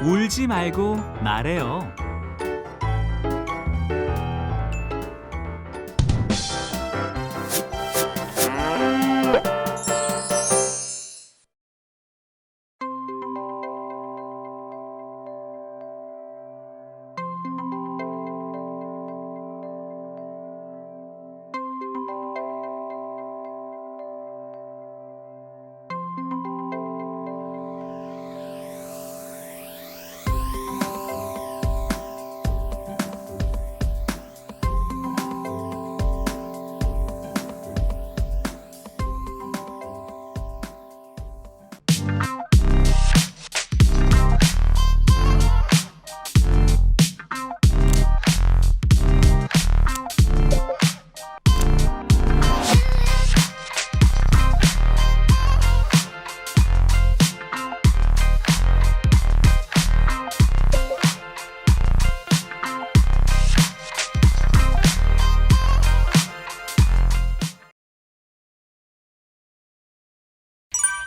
울지 말고 말해요.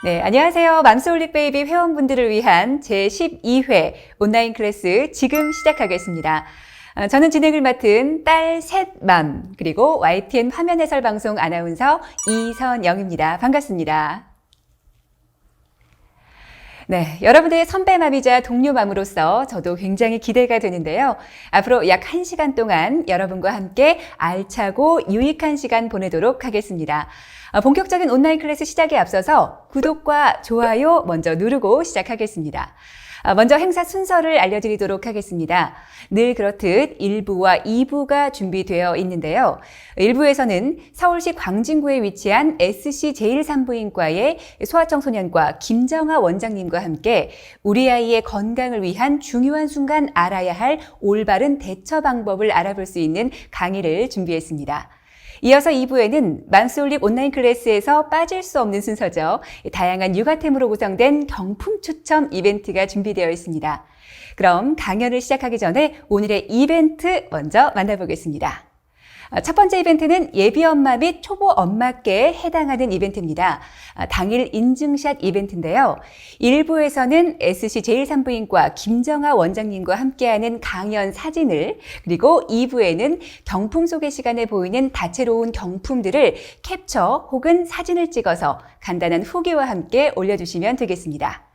네, 안녕하세요. 맘스올릭 베이비 회원분들을 위한 제12회 온라인 클래스 지금 시작하겠습니다. 저는 진행을 맡은 딸 셋맘 그리고 YTN 화면 해설 방송 아나운서 이선영입니다. 반갑습니다. 네, 여러분들의 선배맘이자 동료맘으로서 저도 굉장히 기대가 되는데요. 앞으로 약 1시간 동안 여러분과 함께 알차고 유익한 시간 보내도록 하겠습니다. 본격적인 온라인 클래스 시작에 앞서서 구독과 좋아요 먼저 누르고 시작하겠습니다. 먼저 행사 순서를 알려드리도록 하겠습니다. 늘 그렇듯 1부와 2부가 준비되어 있는데요. 1부에서는 서울시 광진구에 위치한 SC 제1산부인과의 소아청소년과 김정아 원장님과 함께 우리 아이의 건강을 위한 중요한 순간 알아야 할 올바른 대처 방법을 알아볼 수 있는 강의를 준비했습니다. 이어서 2부에는 맘스올릭 온라인 클래스에서 빠질 수 없는 순서죠. 다양한 육아템으로 구성된 경품 추첨 이벤트가 준비되어 있습니다. 그럼 강연을 시작하기 전에 오늘의 이벤트 먼저 만나보겠습니다. 첫 번째 이벤트는 예비 엄마 및 초보 엄마께 해당하는 이벤트입니다. 당일 인증샷 이벤트인데요. 1부에서는 SC 제1산부인과 김정아 원장님과 함께하는 강연 사진을, 그리고 2부에는 경품 소개 시간에 보이는 다채로운 경품들을 캡처 혹은 사진을 찍어서 간단한 후기와 함께 올려주시면 되겠습니다.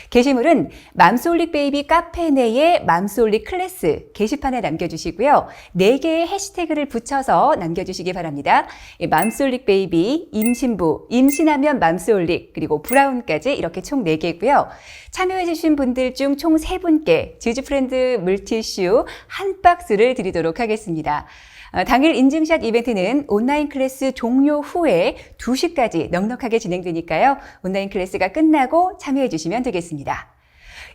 게시물은 맘스홀릭 베이비 카페 내의 맘스홀릭 클래스 게시판에 남겨주시고요. 4개의 해시태그를 붙여서 남겨주시기 바랍니다. 맘스홀릭 베이비, 임신부, 임신하면 맘스홀릭, 그리고 브라운까지 이렇게 총 4개고요. 참여해주신 분들 중 총 3분께 지우즈프렌드 물티슈 한 박스를 드리도록 하겠습니다. 당일 인증샷 이벤트는 온라인 클래스 종료 후에 2시까지 넉넉하게 진행되니까요. 온라인 클래스가 끝나고 참여해 주시면 되겠습니다.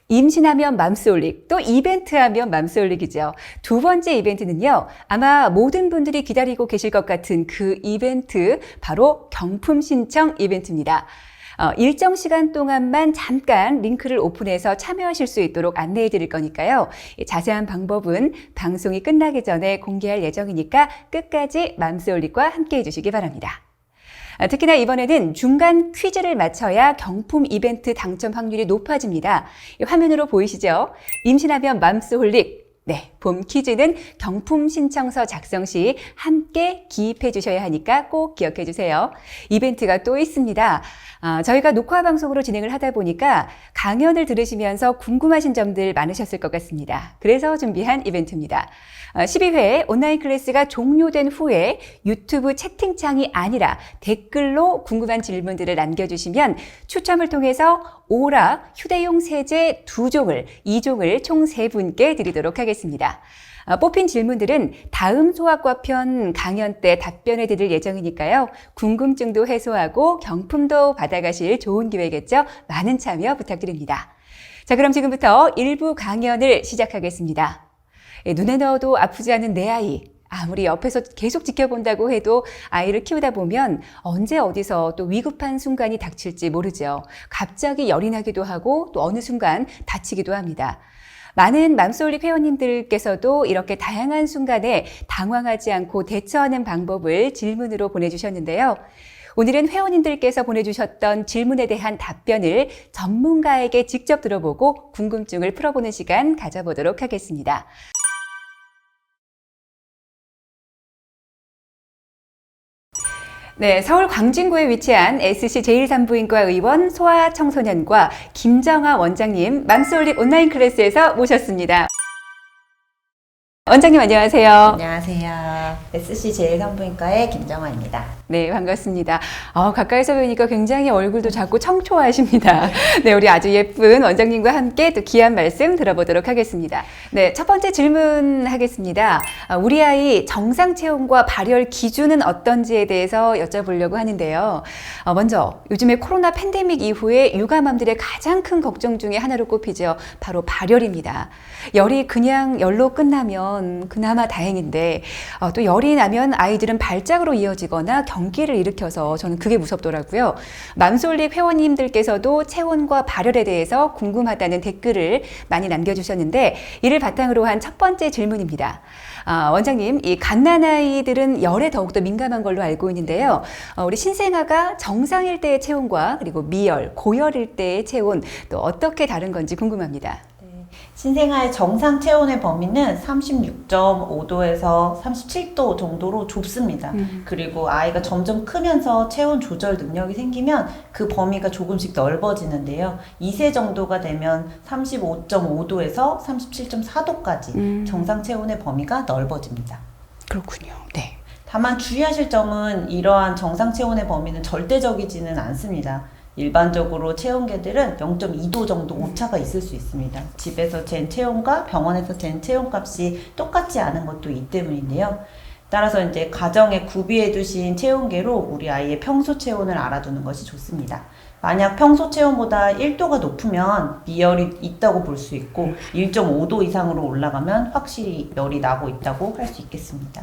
임신하면 맘스홀릭, 또 이벤트하면 맘스홀릭이죠. 두 번째 이벤트는요. 아마 모든 분들이 기다리고 계실 것 같은 그 이벤트, 바로 경품 신청 이벤트입니다. 일정 시간 동안만 잠깐 링크를 오픈해서 참여하실 수 있도록 안내해 드릴 거니까요. 자세한 방법은 방송이 끝나기 전에 공개할 예정이니까 끝까지 맘스홀릭과 함께 해주시기 바랍니다. 특히나 이번에는 중간 퀴즈를 맞춰야 경품 이벤트 당첨 확률이 높아집니다. 화면으로 보이시죠? 임신하면 맘스홀릭. 네, 봄 퀴즈는 경품 신청서 작성 시 함께 기입해 주셔야 하니까 꼭 기억해 주세요. 이벤트가 또 있습니다. 저희가 녹화 방송으로 진행을 하다 보니까 강연을 들으시면서 궁금하신 점들 많으셨을 것 같습니다. 그래서 준비한 이벤트입니다. 12회 온라인 클래스가 종료된 후에 유튜브 채팅창이 아니라 댓글로 궁금한 질문들을 남겨주시면 추첨을 통해서 오라 휴대용 세제 2종을, 2종을 총 3분께 드리도록 하겠습니다. 뽑힌 질문들은 다음 소아과 편 강연 때 답변해 드릴 예정이니까요. 궁금증도 해소하고 경품도 받아가실 좋은 기회겠죠? 많은 참여 부탁드립니다. 자, 그럼 지금부터 1부 강연을 시작하겠습니다. 눈에 넣어도 아프지 않은 내 아이. 아무리 옆에서 계속 지켜본다고 해도 아이를 키우다 보면 언제 어디서 또 위급한 순간이 닥칠지 모르죠. 갑자기 열이 나기도 하고 또 어느 순간 다치기도 합니다. 많은 맘스홀릭 회원님들께서도 이렇게 다양한 순간에 당황하지 않고 대처하는 방법을 질문으로 보내주셨는데요. 오늘은 회원님들께서 보내주셨던 질문에 대한 답변을 전문가에게 직접 들어보고 궁금증을 풀어보는 시간 가져보도록 하겠습니다. 네, 서울 광진구에 위치한 SC 제1산부인과 의원 소아청소년과 김정아 원장님 맘스홀릭 온라인 클래스에서 모셨습니다. 원장님 안녕하세요. 안녕하세요. SC 제1산부인과의 김정아입니다. 네, 반갑습니다. 가까이서 뵈니까 굉장히 얼굴도 작고 청초하십니다. 네, 우리 아주 예쁜 원장님과 함께 또 귀한 말씀 들어보도록 하겠습니다. 네, 첫 번째 질문 하겠습니다. 우리 아이 정상 체온과 발열 기준은 어떤지에 대해서 여쭤보려고 하는데요. 먼저 요즘에 코로나 팬데믹 이후에 육아맘들의 가장 큰 걱정 중에 하나로 꼽히죠. 바로 발열입니다. 열이 그냥 열로 끝나면 그나마 다행인데 또 열이 나면 아이들은 발작으로 이어지거나 경기를 일으켜서 저는 그게 무섭더라고요. 맘스홀릭 회원님들께서도 체온과 발열에 대해서 궁금하다는 댓글을 많이 남겨주셨는데 이를 바탕으로 한 첫 번째 질문입니다. 원장님, 이 갓난아이들은 열에 더욱더 민감한 걸로 알고 있는데요. 우리 신생아가 정상일 때의 체온과 그리고 미열, 고열일 때의 체온 또 어떻게 다른 건지 궁금합니다. 신생아의 정상 체온의 범위는 36.5도에서 37도 정도로 좁습니다. 그리고 아이가 점점 크면서 체온 조절 능력이 생기면 그 범위가 조금씩 넓어지는데요. 2세 정도가 되면 35.5도에서 37.4도까지 정상 체온의 범위가 넓어집니다. 그렇군요. 네. 다만 주의하실 점은 이러한 정상 체온의 범위는 절대적이지는 않습니다. 일반적으로 체온계들은 0.2도 정도 오차가 있을 수 있습니다. 집에서 잰 체온과 병원에서 잰 체온값이 똑같지 않은 것도 이 때문인데요. 따라서 이제 가정에 구비해 두신 체온계로 우리 아이의 평소 체온을 알아두는 것이 좋습니다. 만약 평소 체온보다 1도가 높으면 미열이 있다고 볼 수 있고 1.5도 이상으로 올라가면 확실히 열이 나고 있다고 할 수 있겠습니다.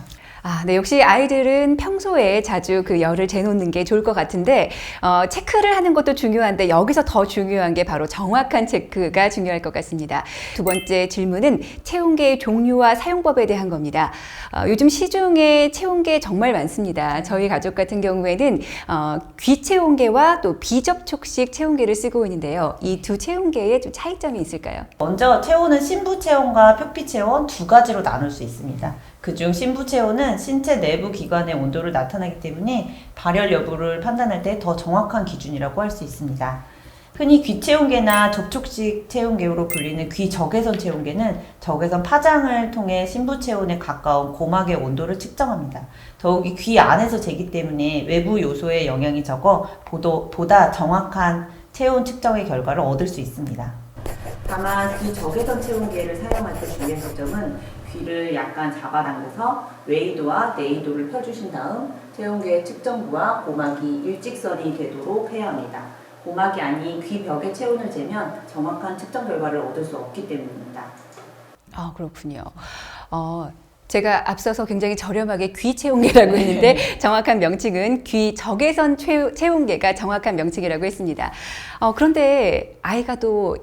네, 역시 아이들은 평소에 자주 그 열을 재놓는 게 좋을 것 같은데 체크를 하는 것도 중요한데 여기서 더 중요한 게 바로 정확한 체크가 중요할 것 같습니다. 두 번째 질문은 체온계의 종류와 사용법에 대한 겁니다. 요즘 시중에 체온계 정말 많습니다. 저희 가족 같은 경우에는 귀체온계와 또 비접촉식 체온계를 쓰고 있는데요. 이 두 체온계에 좀 차이점이 있을까요? 먼저 체온은 신부체온과 표피체온 두 가지로 나눌 수 있습니다. 그중 신부체온은 신체 내부 기관의 온도를 나타내기 때문에 발열 여부를 판단할 때 더 정확한 기준이라고 할 수 있습니다. 흔히 귀체온계나 접촉식 체온계로 불리는 귀적외선 체온계는 적외선 파장을 통해 심부체온에 가까운 고막의 온도를 측정합니다. 더욱이 귀 안에서 재기 때문에 외부 요소의 영향이 적어 보다 정확한 체온 측정의 결과를 얻을 수 있습니다. 다만 귀적외선 체온계를 사용할 때 주의할 점은 귀를 약간 잡아당겨서 외이도와 내이도를 펴주신 다음 체온계의 측정부와 고막이 일직선이 되도록 해야 합니다. 고막이 아닌 귀 벽의 체온을 재면 정확한 측정 결과를 얻을 수 없기 때문입니다. 아, 그렇군요. 제가 앞서서 굉장히 저렴하게 귀 체온계라고 했는데 정확한 명칭은 귀 적외선 체온계가 정확한 명칭이라고 했습니다. 그런데 아이가 또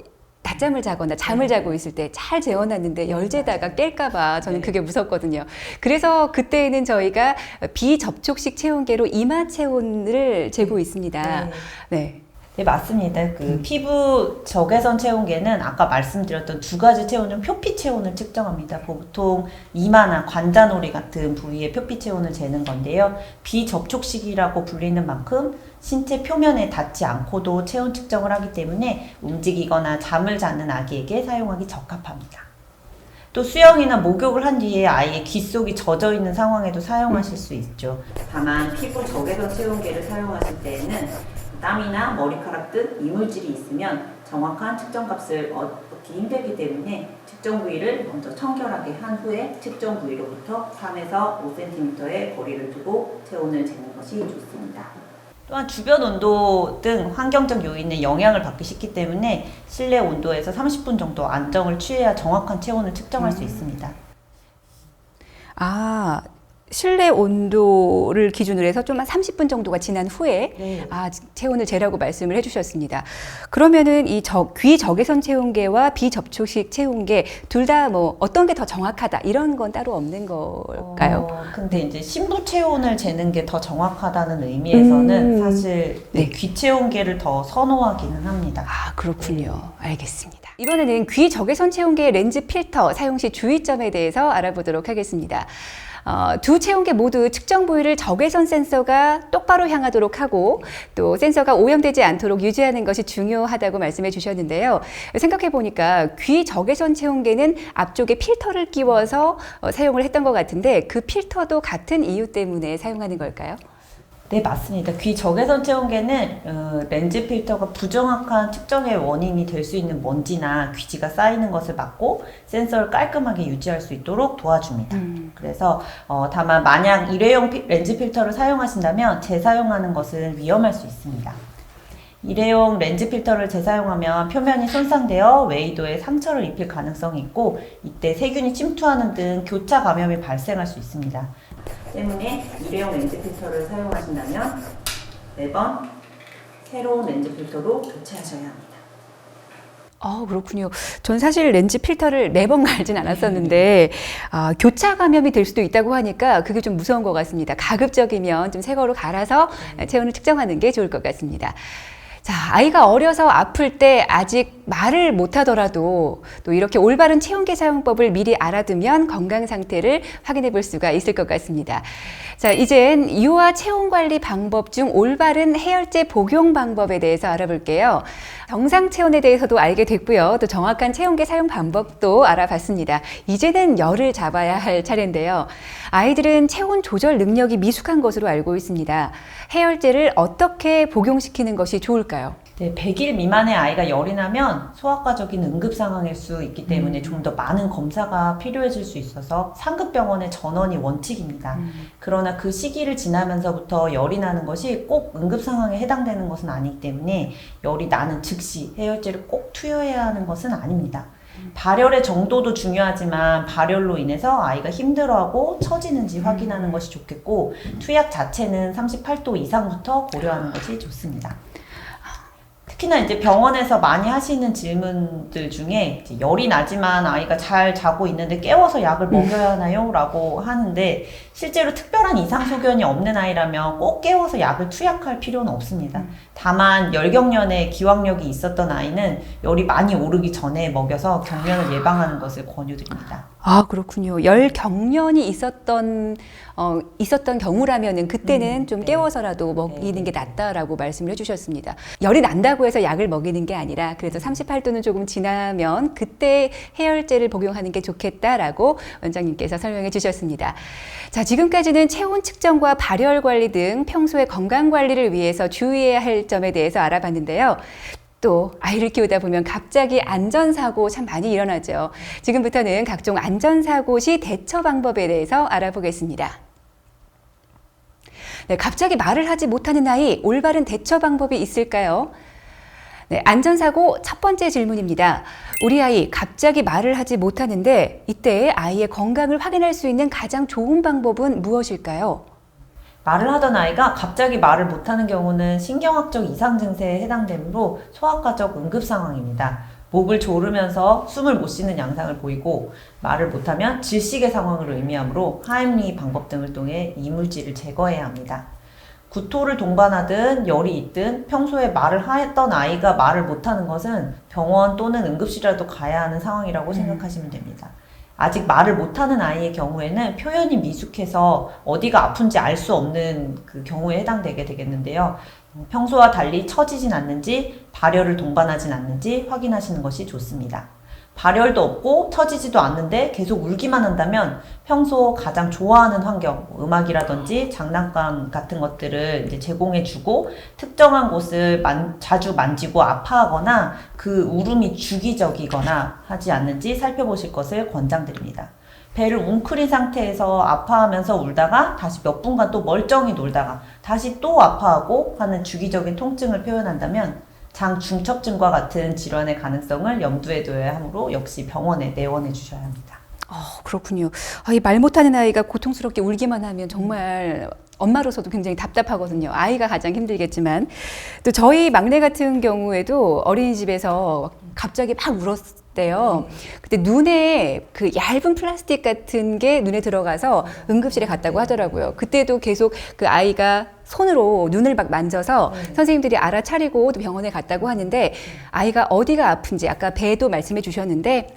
낮잠을 자거나 잠을 자고 있을 때 잘 재워놨는데 열재다가 깰까봐 저는 그게 무섭거든요. 그래서 그때는 저희가 비접촉식 체온계로 이마 체온을 재고 있습니다. 네. 네, 맞습니다. 피부 적외선 체온계는 아까 말씀드렸던 두 가지 체온은 표피 체온을 측정합니다. 보통 이마나 관자놀이 같은 부위의 표피 체온을 재는 건데요. 비접촉식이라고 불리는 만큼 신체 표면에 닿지 않고도 체온 측정을 하기 때문에 움직이거나 잠을 자는 아기에게 사용하기 적합합니다. 또 수영이나 목욕을 한 뒤에 아이의 귀 속이 젖어 있는 상황에도 사용하실 수 있죠. 다만 피부 적외선 체온계를 사용하실 때에는 땀이나 머리카락 등 이물질이 있으면 정확한 측정값을 얻기 힘들기 때문에 측정 부위를 먼저 청결하게 한 후에 측정 부위로부터 3에서 5cm의 거리를 두고 체온을 재는 것이 좋습니다. 또한 주변 온도 등 환경적 요인에 영향을 받기 쉽기 때문에 실내 온도에서 30분 정도 안정을 취해야 정확한 체온을 측정할 수 있습니다. 실내 온도를 기준으로 해서 좀 한 30분 정도가 지난 후에 네. 체온을 재라고 말씀을 해주셨습니다. 그러면은 이 귀 적외선 체온계와 비접촉식 체온계 둘 다 뭐 어떤 게 더 정확하다 이런 건 따로 없는 걸까요? 근데 이제 심부 체온을 재는 게 더 정확하다는 의미에서는 사실 귀 체온계를 더 선호하기는 합니다. 그렇군요. 알겠습니다. 이번에는 귀 적외선 체온계 렌즈 필터 사용 시 주의점에 대해서 알아보도록 하겠습니다. 두 체온계 모두 측정 부위를 적외선 센서가 똑바로 향하도록 하고 또 센서가 오염되지 않도록 유지하는 것이 중요하다고 말씀해 주셨는데요. 생각해 보니까 귀 적외선 체온계는 앞쪽에 필터를 끼워서 사용을 했던 것 같은데 그 필터도 같은 이유 때문에 사용하는 걸까요? 네, 맞습니다. 귀 적외선 체온계는 렌즈 필터가 부정확한 측정의 원인이 될 수 있는 먼지나 귀지가 쌓이는 것을 막고 센서를 깔끔하게 유지할 수 있도록 도와줍니다. 그래서 다만 만약 일회용 렌즈 필터를 사용하신다면 재사용하는 것은 위험할 수 있습니다. 일회용 렌즈 필터를 재사용하면 표면이 손상되어 외이도에 상처를 입힐 가능성이 있고 이때 세균이 침투하는 등 교차 감염이 발생할 수 있습니다. 때문에 일회용 렌즈 필터를 사용하신다면 매번 새로운 렌즈 필터로 교체하셔야 합니다. 그렇군요. 전 사실 렌즈 필터를 매번 갈진 않았었는데 교차 감염이 될 수도 있다고 하니까 그게 좀 무서운 것 같습니다. 가급적이면 좀 새 거로 갈아서 체온을 측정하는 게 좋을 것 같습니다. 자, 아이가 어려서 아플 때 아직 말을 못하더라도 또 이렇게 올바른 체온계 사용법을 미리 알아두면 건강 상태를 확인해 볼 수가 있을 것 같습니다. 자, 이젠 유아 체온 관리 방법 중 올바른 해열제 복용 방법에 대해서 알아볼게요. 정상 체온에 대해서도 알게 됐고요. 또 정확한 체온계 사용 방법도 알아봤습니다. 이제는 열을 잡아야 할 차례인데요. 아이들은 체온 조절 능력이 미숙한 것으로 알고 있습니다. 해열제를 어떻게 복용시키는 것이 좋을까요? 네, 100일 미만의 아이가 열이 나면 소아과적인 응급 상황일 수 있기 때문에 좀 더 많은 검사가 필요해질 수 있어서 상급병원의 전원이 원칙입니다. 그러나 그 시기를 지나면서부터 열이 나는 것이 꼭 응급 상황에 해당되는 것은 아니기 때문에 열이 나는 즉시 해열제를 꼭 투여해야 하는 것은 아닙니다. 발열의 정도도 중요하지만 발열로 인해서 아이가 힘들어하고 처지는지 확인하는 것이 좋겠고 투약 자체는 38도 이상부터 고려하는 것이 좋습니다. 특히나 이제 병원에서 많이 하시는 질문들 중에 이제 열이 나지만 아이가 잘 자고 있는데 깨워서 약을 먹여야 하나요? 라고 하는데 실제로 특별한 이상 소견이 없는 아이라면 꼭 깨워서 약을 투약할 필요는 없습니다. 다만 열경련에 기왕력이 있었던 아이는 열이 많이 오르기 전에 먹여서 경련을 예방하는 것을 권유드립니다. 그렇군요. 열 경련이 있었던 경우라면은 그때는 좀 깨워서라도 먹이는 게 낫다라고 말씀을 해주셨습니다. 열이 난다고 아프다고 해서 약을 먹이는 게 아니라 그래서 38도는 조금 지나면 그때 해열제를 복용하는 게 좋겠다라고 원장님께서 설명해 주셨습니다. 자, 지금까지는 체온 측정과 발열 관리 등 평소의 건강 관리를 위해서 주의해야 할 점에 대해서 알아봤는데요. 또 아이를 키우다 보면 갑자기 안전사고 참 많이 일어나죠. 지금부터는 각종 안전사고 시 대처 방법에 대해서 알아보겠습니다. 네, 갑자기 말을 하지 못하는 아이, 올바른 대처 방법이 있을까요? 네, 안전사고 첫 번째 질문입니다. 우리 아이 갑자기 말을 하지 못하는데 이때 아이의 건강을 확인할 수 있는 가장 좋은 방법은 무엇일까요? 말을 하던 아이가 갑자기 말을 못하는 경우는 신경학적 이상 증세에 해당되므로 소아과적 응급 상황입니다. 목을 조르면서 숨을 못 쉬는 양상을 보이고 말을 못하면 질식의 상황을 의미하므로 하임리 방법 등을 통해 이물질을 제거해야 합니다. 구토를 동반하든 열이 있든 평소에 말을 하던 아이가 말을 못하는 것은 병원 또는 응급실이라도 가야 하는 상황이라고 생각하시면 됩니다. 아직 말을 못하는 아이의 경우에는 표현이 미숙해서 어디가 아픈지 알 수 없는 그 경우에 해당되게 되겠는데요. 평소와 달리 처지진 않는지 발열을 동반하진 않는지 확인하시는 것이 좋습니다. 발열도 없고 처지지도 않는데 계속 울기만 한다면 평소 가장 좋아하는 환경, 음악이라든지 장난감 같은 것들을 이제 제공해주고 특정한 곳을 자주 만지고 아파하거나 그 울음이 주기적이거나 하지 않는지 살펴보실 것을 권장드립니다. 배를 웅크린 상태에서 아파하면서 울다가 다시 몇 분간 또 멀쩡히 놀다가 다시 또 아파하고 하는 주기적인 통증을 표현한다면 장 중첩증과 같은 질환의 가능성을 염두에 둬야 하므로 역시 병원에 내원해 주셔야 합니다. 그렇군요. 이 말 못하는 아이가 고통스럽게 울기만 하면 정말 엄마로서도 굉장히 답답하거든요. 아이가 가장 힘들겠지만 또 저희 막내 같은 경우에도 어린이집에서 갑자기 막 울었대요. 그때 눈에 그 얇은 플라스틱 같은 게 눈에 들어가서 응급실에 갔다고 하더라고요. 그때도 계속 그 아이가 손으로 눈을 막 만져서 선생님들이 알아차리고 또 병원에 갔다고 하는데 아이가 어디가 아픈지 아까 배도 말씀해 주셨는데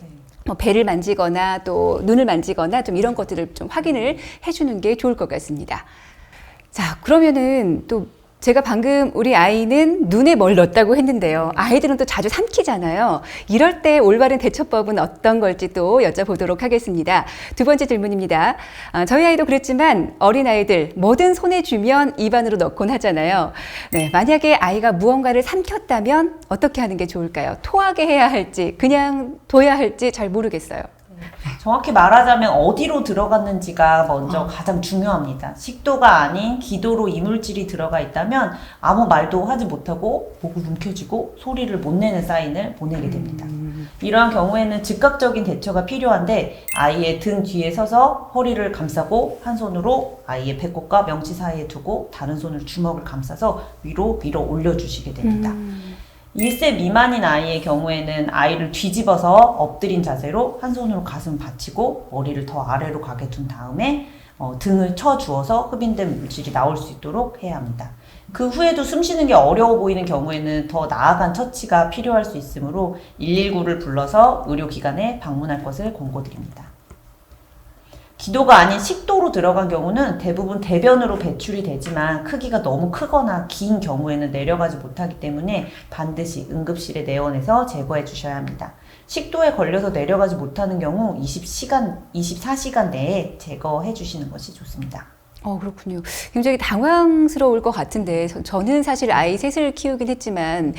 배를 만지거나 또 눈을 만지거나 좀 이런 것들을 좀 확인을 해주는 게 좋을 것 같습니다. 자, 그러면은 또 제가 방금 우리 아이는 눈에 뭘 넣었다고 했는데요. 아이들은 또 자주 삼키잖아요. 이럴 때 올바른 대처법은 어떤 걸지 또 여쭤보도록 하겠습니다. 두 번째 질문입니다. 저희 아이도 그랬지만 어린아이들 뭐든 손에 주면 입안으로 넣곤 하잖아요. 네, 만약에 아이가 무언가를 삼켰다면 어떻게 하는 게 좋을까요? 토하게 해야 할지 그냥 둬야 할지 잘 모르겠어요. 정확히 말하자면 어디로 들어갔는지가 먼저 가장 중요합니다. 식도가 아닌 기도로 이물질이 들어가 있다면 아무 말도 하지 못하고 목을 움켜쥐고 소리를 못 내는 사인을 보내게 됩니다. 이러한 경우에는 즉각적인 대처가 필요한데 아이의 등 뒤에 서서 허리를 감싸고 한 손으로 아이의 배꼽과 명치 사이에 두고 다른 손으로 주먹을 감싸서 위로 밀어 올려주시게 됩니다. 1세 미만인 아이의 경우에는 아이를 뒤집어서 엎드린 자세로 한 손으로 가슴 받치고 머리를 더 아래로 가게 둔 다음에 등을 쳐주어서 흡인된 물질이 나올 수 있도록 해야 합니다. 그 후에도 숨 쉬는 게 어려워 보이는 경우에는 더 나아간 처치가 필요할 수 있으므로 119를 불러서 의료기관에 방문할 것을 권고드립니다. 기도가 아닌 식도로 들어간 경우는 대부분 대변으로 배출이 되지만 크기가 너무 크거나 긴 경우에는 내려가지 못하기 때문에 반드시 응급실에 내원해서 제거해 주셔야 합니다. 식도에 걸려서 내려가지 못하는 경우 24시간 내에 제거해 주시는 것이 좋습니다. 그렇군요. 굉장히 당황스러울 것 같은데 저는 사실 아이 셋을 키우긴 했지만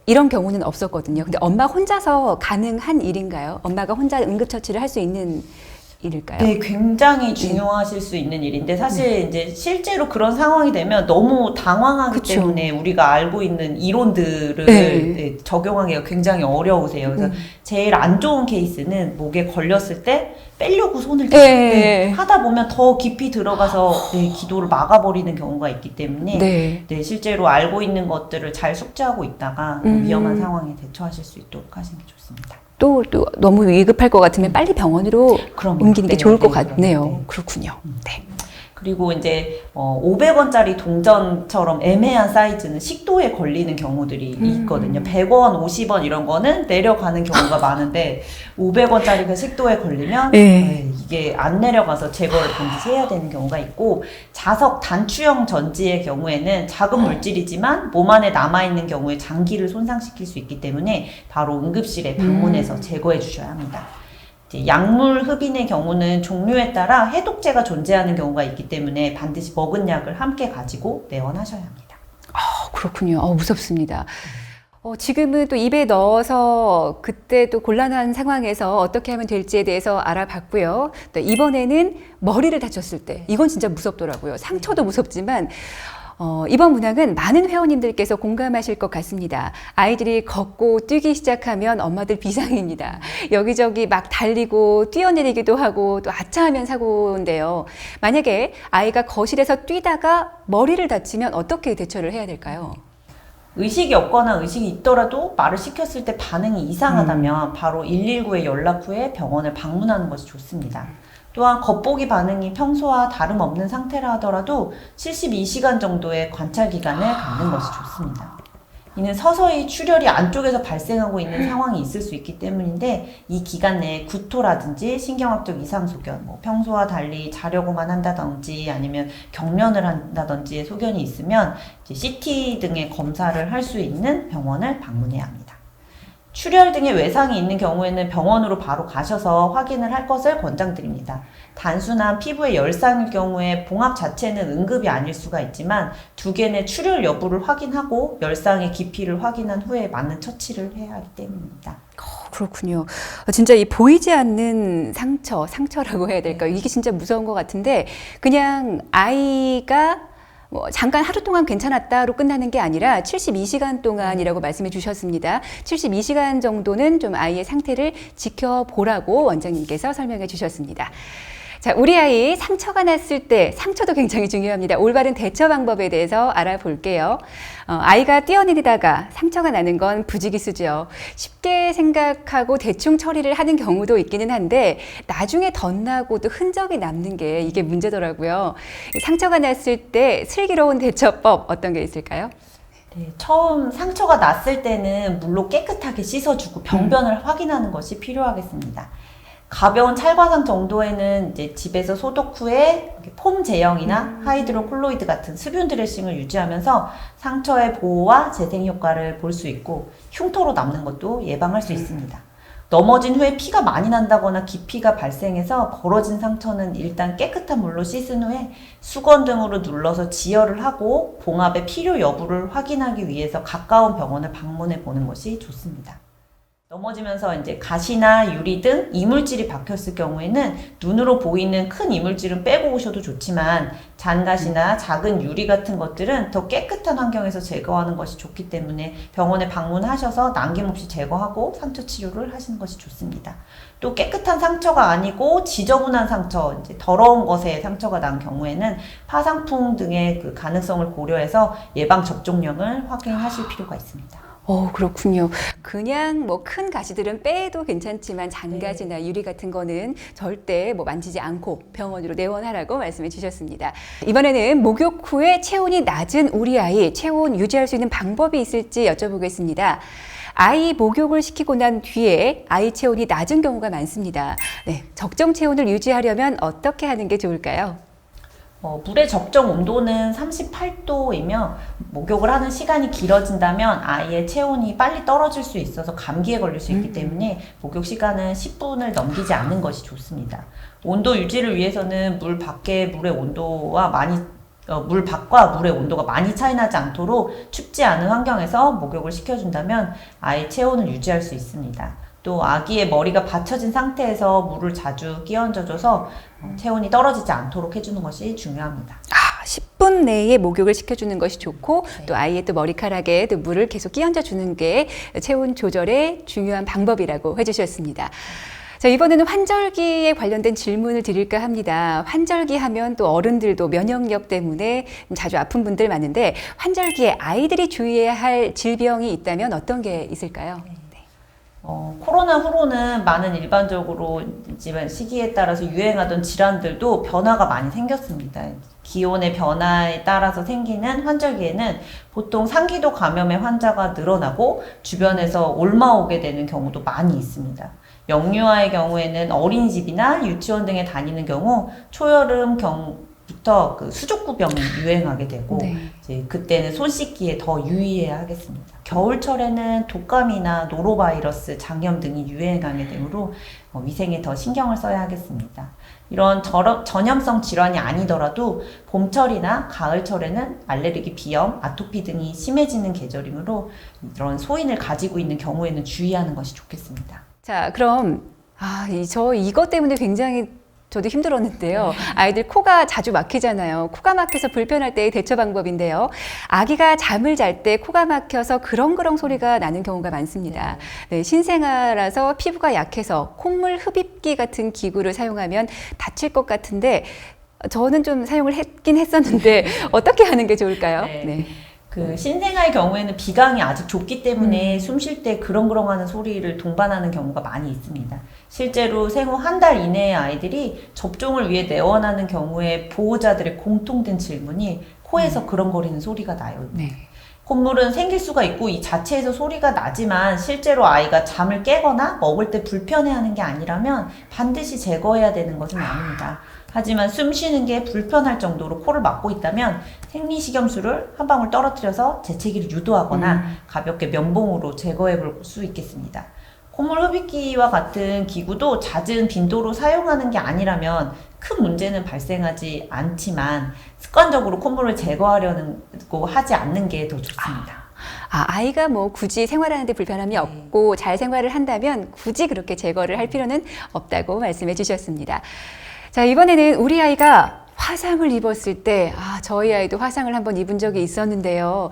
이런 경우는 없었거든요. 근데 엄마 혼자서 가능한 일인가요? 엄마가 혼자 응급처치를 할 수 있는 일일까요? 네, 굉장히 중요하실 수 있는 일인데 사실 이제 실제로 그런 상황이 되면 너무 당황하기 그쵸. 때문에 우리가 알고 있는 이론들을 네, 적용하기가 굉장히 어려우세요. 그래서 제일 안 좋은 케이스는 목에 걸렸을 때 빼려고 손을 하다 보면 더 깊이 들어가서 기도를 막아버리는 경우가 있기 때문에 실제로 알고 있는 것들을 잘 숙지하고 있다가 위험한 상황에 대처하실 수 있도록 하시는 게 좋습니다. 또 너무 위급할 것 같으면 빨리 병원으로 옮기는 게 좋을 것 같네요. 네. 그렇군요. 네. 그리고 이제 500원짜리 동전처럼 애매한 사이즈는 식도에 걸리는 경우들이 있거든요. 100원, 50원 이런 거는 내려가는 경우가 많은데 500원짜리가 식도에 걸리면 네. 이게 안 내려가서 제거를 반드시 해야 되는 경우가 있고, 자석 단추형 전지의 경우에는 작은 물질이지만 몸 안에 남아있는 경우에 장기를 손상시킬 수 있기 때문에 바로 응급실에 방문해서 제거해 주셔야 합니다. 이제 약물 흡인의 경우는 종류에 따라 해독제가 존재하는 경우가 있기 때문에 반드시 먹은 약을 함께 가지고 내원하셔야 합니다. 그렇군요. 무섭습니다. 지금은 또 입에 넣어서 그때 또 곤란한 상황에서 어떻게 하면 될지에 대해서 알아봤고요. 또 이번에는 머리를 다쳤을 때, 이건 진짜 무섭더라고요. 상처도 무섭지만 이번 문항은 많은 회원님들께서 공감하실 것 같습니다. 아이들이 걷고 뛰기 시작하면 엄마들 비상입니다. 여기저기 막 달리고 뛰어내리기도 하고 또 아차하면 사고인데요. 만약에 아이가 거실에서 뛰다가 머리를 다치면 어떻게 대처를 해야 될까요? 의식이 없거나 의식이 있더라도 말을 시켰을 때 반응이 이상하다면 바로 119에 연락 후에 병원을 방문하는 것이 좋습니다. 또한 겉보기 반응이 평소와 다름없는 상태라 하더라도 72시간 정도의 관찰 기간을 갖는 것이 좋습니다. 이는 서서히 출혈이 안쪽에서 발생하고 있는 상황이 있을 수 있기 때문인데, 이 기간 내에 구토라든지 신경학적 이상 소견, 평소와 달리 자려고만 한다든지 아니면 경련을 한다든지의 소견이 있으면 이제 CT 등의 검사를 할 수 있는 병원을 방문해야 합니다. 출혈 등의 외상이 있는 경우에는 병원으로 바로 가셔서 확인을 할 것을 권장드립니다. 단순한 피부의 열상일 경우에 봉합 자체는 응급이 아닐 수가 있지만 두 개의 출혈 여부를 확인하고 열상의 깊이를 확인한 후에 맞는 처치를 해야 하기 때문입니다. 그렇군요. 진짜 이 보이지 않는 상처라고 해야 될까요? 이게 진짜 무서운 것 같은데, 그냥 아이가 잠깐 하루 동안 괜찮았다로 끝나는 게 아니라 72시간 동안이라고 말씀해 주셨습니다. 72시간 정도는 좀 아이의 상태를 지켜보라고 원장님께서 설명해 주셨습니다. 자, 우리 아이 상처가 났을 때, 상처도 굉장히 중요합니다. 올바른 대처 방법에 대해서 알아볼게요. 아이가 뛰어내리다가 상처가 나는 건 부지기수죠. 쉽게 생각하고 대충 처리를 하는 경우도 있기는 한데 나중에 덧나고 또 흔적이 남는 게 이게 문제더라고요. 상처가 났을 때 슬기로운 대처법 어떤 게 있을까요? 네, 처음 상처가 났을 때는 물로 깨끗하게 씻어주고 병변을 확인하는 것이 필요하겠습니다. 가벼운 찰과상 정도에는 이제 집에서 소독 후에 폼 제형이나 하이드로콜로이드 같은 수분 드레싱을 유지하면서 상처의 보호와 재생 효과를 볼 수 있고, 흉터로 남는 것도 예방할 수 있습니다. 넘어진 후에 피가 많이 난다거나 기피가 발생해서 벌어진 상처는 일단 깨끗한 물로 씻은 후에 수건 등으로 눌러서 지혈을 하고 봉합의 필요 여부를 확인하기 위해서 가까운 병원을 방문해 보는 것이 좋습니다. 넘어지면서 이제 가시나 유리 등 이물질이 박혔을 경우에는 눈으로 보이는 큰 이물질은 빼고 오셔도 좋지만 잔가시나 작은 유리 같은 것들은 더 깨끗한 환경에서 제거하는 것이 좋기 때문에 병원에 방문하셔서 남김없이 제거하고 상처 치료를 하시는 것이 좋습니다. 또 깨끗한 상처가 아니고 지저분한 상처, 이제 더러운 것에 상처가 난 경우에는 파상풍 등의 그 가능성을 고려해서 예방 접종령을 확인하실 필요가 있습니다. 그렇군요. 그냥 큰 가시들은 빼도 괜찮지만 잔가시나 유리 같은 거는 절대 만지지 않고 병원으로 내원하라고 말씀해 주셨습니다. 이번에는 목욕 후에 체온이 낮은 우리 아이, 체온 유지할 수 있는 방법이 있을지 여쭤보겠습니다. 아이 목욕을 시키고 난 뒤에 아이 체온이 낮은 경우가 많습니다. 네, 적정 체온을 유지하려면 어떻게 하는 게 좋을까요? 물의 적정 온도는 38도이며 목욕을 하는 시간이 길어진다면 아이의 체온이 빨리 떨어질 수 있어서 감기에 걸릴 수 있기 때문에 목욕 시간은 10분을 넘기지 않는 것이 좋습니다. 온도 유지를 위해서는 물 밖의 물의 온도와 물 밖과 물의 온도가 많이 차이 나지 않도록 춥지 않은 환경에서 목욕을 시켜준다면 아이 체온을 유지할 수 있습니다. 또 아기의 머리가 받쳐진 상태에서 물을 자주 끼얹어줘서 체온이 떨어지지 않도록 해주는 것이 중요합니다. 10분 내에 목욕을 시켜주는 것이 좋고, 또 아이의 또 머리카락에 또 물을 계속 끼얹어 주는 게 체온 조절의 중요한 방법이라고 해주셨습니다. 자, 이번에는 환절기에 관련된 질문을 드릴까 합니다. 환절기 하면 또 어른들도 면역력 때문에 자주 아픈 분들 많은데 환절기에 아이들이 주의해야 할 질병이 있다면 어떤 게 있을까요? 코로나 후로는 많은 일반적으로 시기에 따라서 유행하던 질환들도 변화가 많이 생겼습니다. 기온의 변화에 따라서 생기는 환절기에는 보통 상기도 감염의 환자가 늘어나고 주변에서 옮아오게 되는 경우도 많이 있습니다. 영유아의 경우에는 어린이집이나 유치원 등에 다니는 경우 초여름부터 그 수족구병이 유행하게 되고 네. 이제 그때는 손 씻기에 더 유의해야 하겠습니다. 겨울철에는 독감이나 노로바이러스, 장염 등이 유행하게 되므로 위생에 더 신경을 써야 하겠습니다. 이런 전염성 질환이 아니더라도 봄철이나 가을철에는 알레르기, 비염, 아토피 등이 심해지는 계절이므로 이런 소인을 가지고 있는 경우에는 주의하는 것이 좋겠습니다. 자, 그럼 저 이것 때문에 굉장히 저도 힘들었는데요. 아이들 코가 자주 막히잖아요. 코가 막혀서 불편할 때의 대처 방법인데요. 아기가 잠을 잘 때 코가 막혀서 그렁그렁 소리가 나는 경우가 많습니다. 네, 신생아라서 피부가 약해서 콧물 흡입기 같은 기구를 사용하면 다칠 것 같은데 저는 좀 사용을 했긴 했었는데 어떻게 하는 게 좋을까요? 네. 그 신생아의 경우에는 비강이 아직 좁기 때문에 숨 쉴 때 그렁그렁하는 소리를 동반하는 경우가 많이 있습니다. 실제로 생후 한 달 이내의 아이들이 접종을 위해 내원하는 경우에 보호자들의 공통된 질문이 코에서 그렁거리는 소리가 나요. 네. 콧물은 생길 수가 있고 이 자체에서 소리가 나지만 실제로 아이가 잠을 깨거나 먹을 때 불편해하는 게 아니라면 반드시 제거해야 되는 것은 아닙니다. 하지만 숨 쉬는 게 불편할 정도로 코를 막고 있다면 생리식염수를 한 방울 떨어뜨려서 재채기를 유도하거나 가볍게 면봉으로 제거해 볼 수 있겠습니다. 콧물 흡입기와 같은 기구도 잦은 빈도로 사용하는 게 아니라면 큰 문제는 발생하지 않지만 습관적으로 콧물을 제거하려고 하지 않는 게 더 좋습니다. 아이가 뭐 굳이 생활하는데 불편함이 없고 잘 생활을 한다면 굳이 그렇게 제거를 할 필요는 없다고 말씀해 주셨습니다. 자, 이번에는 우리 아이가 화상을 입었을 때, 저희 아이도 화상을 한번 입은 적이 있었는데요.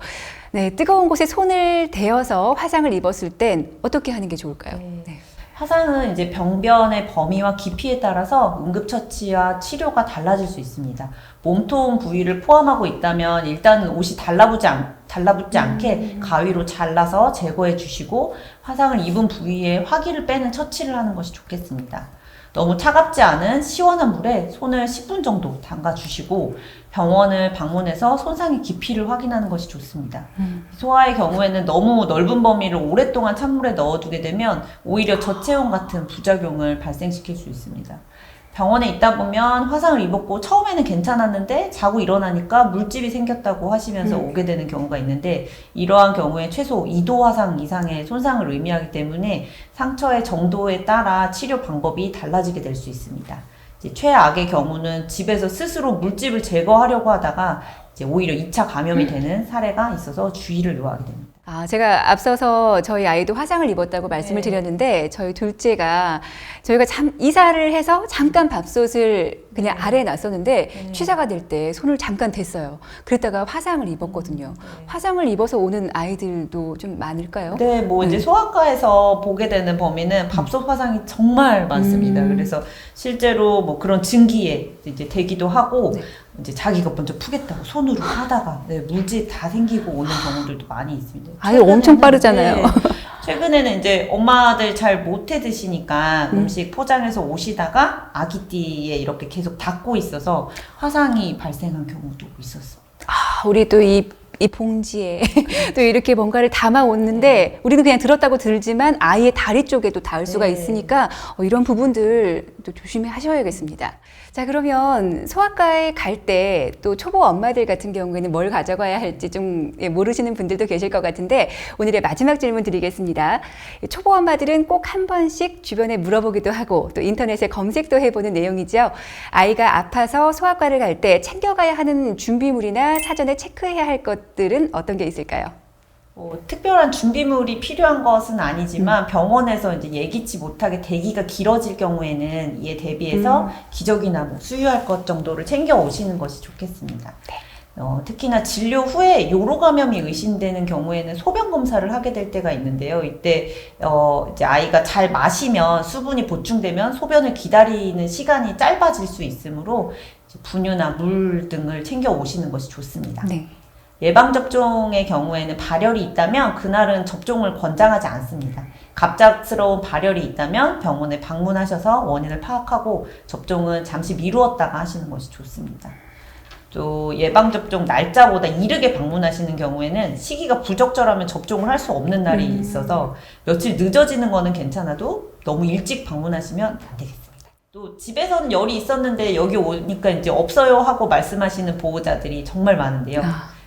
네, 뜨거운 곳에 손을 대어서 화상을 입었을 땐 어떻게 하는 게 좋을까요? 네. 화상은 이제 병변의 범위와 깊이에 따라서 응급처치와 치료가 달라질 수 있습니다. 몸통 부위를 포함하고 있다면 일단은 옷이 달라붙지 않게 가위로 잘라서 제거해 주시고 화상을 입은 부위에 화기를 빼는 처치를 하는 것이 좋겠습니다. 너무 차갑지 않은 시원한 물에 손을 10분 정도 담가 주시고 병원을 방문해서 손상의 깊이를 확인하는 것이 좋습니다. 소아의 경우에는 너무 넓은 범위를 오랫동안 찬물에 넣어두게 되면 오히려 저체온 같은 부작용을 발생시킬 수 있습니다. 병원에 있다 보면 화상을 입었고 처음에는 괜찮았는데 자고 일어나니까 물집이 생겼다고 하시면서 오게 되는 경우가 있는데 이러한 경우에 최소 2도 화상 이상의 손상을 의미하기 때문에 상처의 정도에 따라 치료 방법이 달라지게 될 수 있습니다. 이제 최악의 경우는 집에서 스스로 물집을 제거하려고 하다가 이제 오히려 2차 감염이 되는 사례가 있어서 주의를 요하게 됩니다. 제가 앞서서 저희 아이도 화상을 입었다고 말씀을 드렸는데 저희 둘째가 저희가 이사를 해서 잠깐 밥솥을 그냥 아래에 놨었는데 취사가 될 때 손을 잠깐 댔어요. 그랬다가 화상을 입었거든요. 화상을 입어서 오는 아이들도 좀 많을까요? 네, 뭐 이제 소아과에서 보게 되는 범위는 밥솥 화상이 정말 많습니다. 그래서 실제로 뭐 그런 증기에 이제 되기도 하고 이제 자기가 먼저 푸겠다고 손으로 하다가 물집 다 생기고 오는 경우들도 많이 있습니다. 아유, 엄청 빠르잖아요. 최근에는 이제 엄마들 잘 못해 드시니까 음식 포장해서 오시다가 아기띠에 이렇게 계속 닿고 있어서 화상이 발생한 경우도 있었습니다. 우리 또 이 봉지에 또 이렇게 뭔가를 담아 오는데 우리는 그냥 들었다고 들지만 아이의 다리 쪽에도 닿을 수가 있으니까 이런 부분들 또 조심히 하셔야겠습니다. 자, 그러면 소아과에 갈 때 또 초보 엄마들 같은 경우에는 뭘 가져가야 할지 좀 모르시는 분들도 계실 것 같은데 오늘의 마지막 질문 드리겠습니다. 초보 엄마들은 꼭 한 번씩 주변에 물어보기도 하고 또 인터넷에 검색도 해보는 내용이죠. 아이가 아파서 소아과를 갈 때 챙겨가야 하는 준비물이나 사전에 체크해야 할 것들은 어떤 게 있을까요? 특별한 준비물이 필요한 것은 아니지만 병원에서 이제 예기치 못하게 대기가 길어질 경우에는 이에 대비해서 기저귀나 뭐 수유할 것 정도를 챙겨 오시는 것이 좋겠습니다. 특히나 진료 후에 요로 감염이 의심되는 경우에는 소변 검사를 하게 될 때가 있는데요. 이때 이제 아이가 잘 마시면 수분이 보충되면 소변을 기다리는 시간이 짧아질 수 있으므로 분유나 물 등을 챙겨 오시는 것이 좋습니다. 네. 예방접종의 경우에는 발열이 있다면 그날은 접종을 권장하지 않습니다. 갑작스러운 발열이 있다면 병원에 방문하셔서 원인을 파악하고 접종은 잠시 미루었다가 하시는 것이 좋습니다. 또 예방접종 날짜보다 이르게 방문하시는 경우에는 시기가 부적절하면 접종을 할 수 없는 날이 있어서 며칠 늦어지는 거는 괜찮아도 너무 일찍 방문하시면 안 되겠습니다. 또 집에서는 열이 있었는데 여기 오니까 이제 없어요 하고 말씀하시는 보호자들이 정말 많은데요.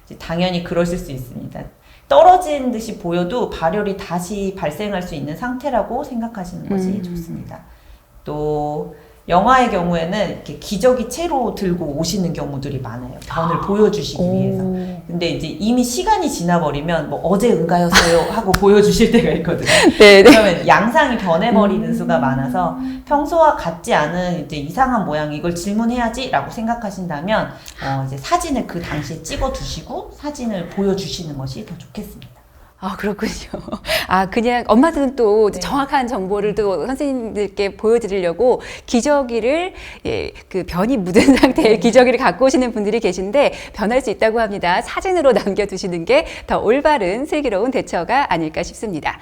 이제 당연히 그러실 수 있습니다. 떨어진 듯이 보여도 발열이 다시 발생할 수 있는 상태라고 생각하시는 것이 좋습니다. 또 영아의 경우에는 이렇게 기저귀 채로 들고 오시는 경우들이 많아요. 변을 보여주시기 위해서. 근데 이제 이미 시간이 지나버리면 뭐 어제 응가였어요 하고 보여주실 때가 있거든요. 네, 네. 그러면 양상이 변해버리는 수가 많아서 평소와 같지 않은 이제 이상한 모양 이걸 질문해야지라고 생각하신다면 이제 사진을 그 당시에 찍어두시고 사진을 보여주시는 것이 더 좋겠습니다. 아, 그렇군요. 아, 그냥 엄마들은 또 네. 정확한 정보를 또 선생님들께 보여드리려고 기저귀를, 예, 그 변이 묻은 상태의 기저귀를 갖고 오시는 분들이 계신데 변할 수 있다고 합니다. 사진으로 남겨두시는 게 더 올바른 슬기로운 대처가 아닐까 싶습니다.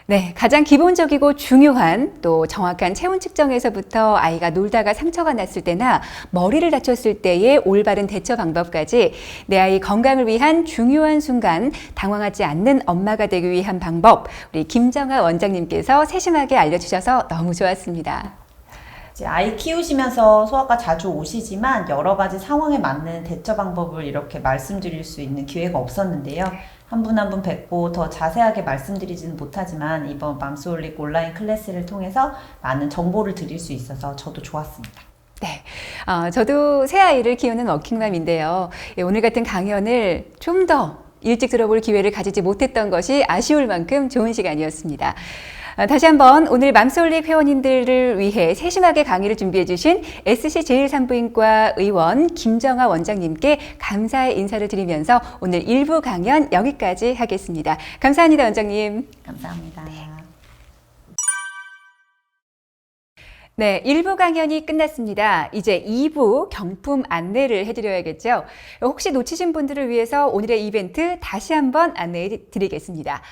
네, 가장 기본적이고 중요한 또 정확한 체온 측정에서부터 아이가 놀다가 상처가 났을 때나 머리를 다쳤을 때의 올바른 대처 방법까지 내 아이 건강을 위한 중요한 순간 당황하지 않는 엄마가 되기 위한 방법 우리 김정아 원장님께서 세심하게 알려주셔서 너무 좋았습니다. 이제 아이 키우시면서 소아과 자주 오시지만 여러 가지 상황에 맞는 대처 방법을 이렇게 말씀드릴 수 있는 기회가 없었는데요. 한 분 한 분 뵙고 더 자세하게 말씀드리지는 못하지만 이번 맘스홀릭 온라인 클래스를 통해서 많은 정보를 드릴 수 있어서 저도 좋았습니다. 네, 저도 새 아이를 키우는 워킹맘인데요. 예, 오늘 같은 강연을 좀 더 일찍 들어볼 기회를 가지지 못했던 것이 아쉬울 만큼 좋은 시간이었습니다. 다시 한번 오늘 맘스홀릭 회원님들을 위해 세심하게 강의를 준비해 주신 SC제일산부인과 의원 김정아 원장님께 감사의 인사를 드리면서 오늘 1부 강연 여기까지 하겠습니다. 감사합니다, 원장님. 감사합니다. 네, 1부 강연이 끝났습니다. 이제 2부 경품 안내를 해드려야겠죠. 혹시 놓치신 분들을 위해서 오늘의 이벤트 다시 한번 안내해 드리겠습니다.